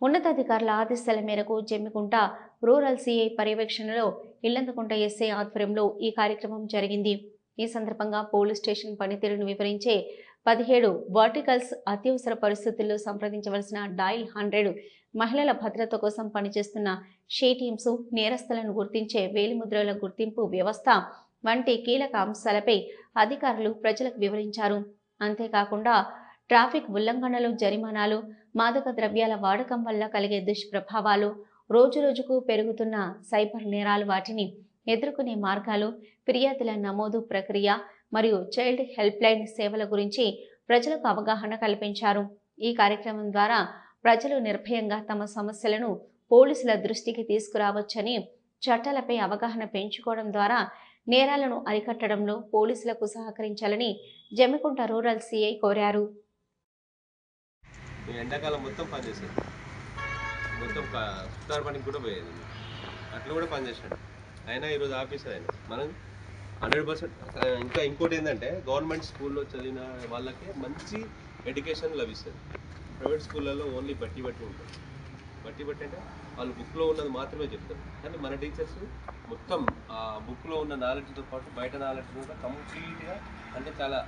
ఉన్నతాధికారుల ఆదేశాల మేరకు జమ్మికుంట రూరల్ సిఐ పర్యవేక్షణలో ఇల్లంతకుంట ఎస్ఐ ఆధ్వర్యంలో ఈ కార్యక్రమం జరిగింది. ఈ సందర్భంగా పోలీస్ స్టేషన్ పనితీరును వివరించే 17 వర్టికల్స్, అత్యవసర పరిస్థితుల్లో సంప్రదించవలసిన డయల్ 100, మహిళల భద్రత కోసం పనిచేస్తున్న షీ టీమ్స్, నేరస్తులను గుర్తించే వేలిముద్రల గుర్తింపు వ్యవస్థ వంటి కీలక అంశాలపై అధికారులు ప్రజలకు వివరించారు. అంతేకాకుండా ట్రాఫిక్ ఉల్లంఘనలు, జరిమానాలు, మాదక ద్రవ్యాల వాడకం వల్ల కలిగే దుష్ప్రభావాలు, రోజురోజుకు పెరుగుతున్న సైబర్ నేరాలు, వాటిని ఎదుర్కొనే మార్గాలు, ఫిర్యాదుల నమోదు ప్రక్రియ మరియు చైల్డ్ హెల్ప్ లైన్ సేవల గురించి ప్రజలకు అవగాహన కల్పించారు. ఈ కార్యక్రమం ద్వారా ప్రజలు నిర్భయంగా తమ సమస్యలను పోలీసుల దృష్టికి తీసుకురావచ్చని, చట్టాలపై అవగాహన పెంచుకోవడం ద్వారా నేరాలను అరికట్టడంలో పోలీసులకు సహకరించాలని జమ్మికుంట రూరల్ సిఐ కోరారు. ఎండాకాలం మొత్తం పనిచేశాడు, మొత్తం సుతారు పనికి కూడా పోయేది, అట్లా కూడా పనిచేశాడు. అయినా ఈరోజు ఆఫీసర్ అయినా మనం 100%. ఇంకోటి ఏంటంటే గవర్నమెంట్ స్కూల్లో చదివిన వాళ్ళకి మంచి ఎడ్యుకేషన్ లభిస్తుంది. ప్రైవేట్ స్కూళ్ళల్లో ఓన్లీ బట్టి ఉంటుంది. బట్టి అంటే వాళ్ళు బుక్లో ఉన్నది మాత్రమే చెప్తారు. కానీ మన టీచర్స్ మొత్తం ఆ బుక్లో ఉన్న నాలెడ్జ్తో పాటు బయట నాలెడ్జ్ కూడా కంప్లీట్గా, అంటే చాలా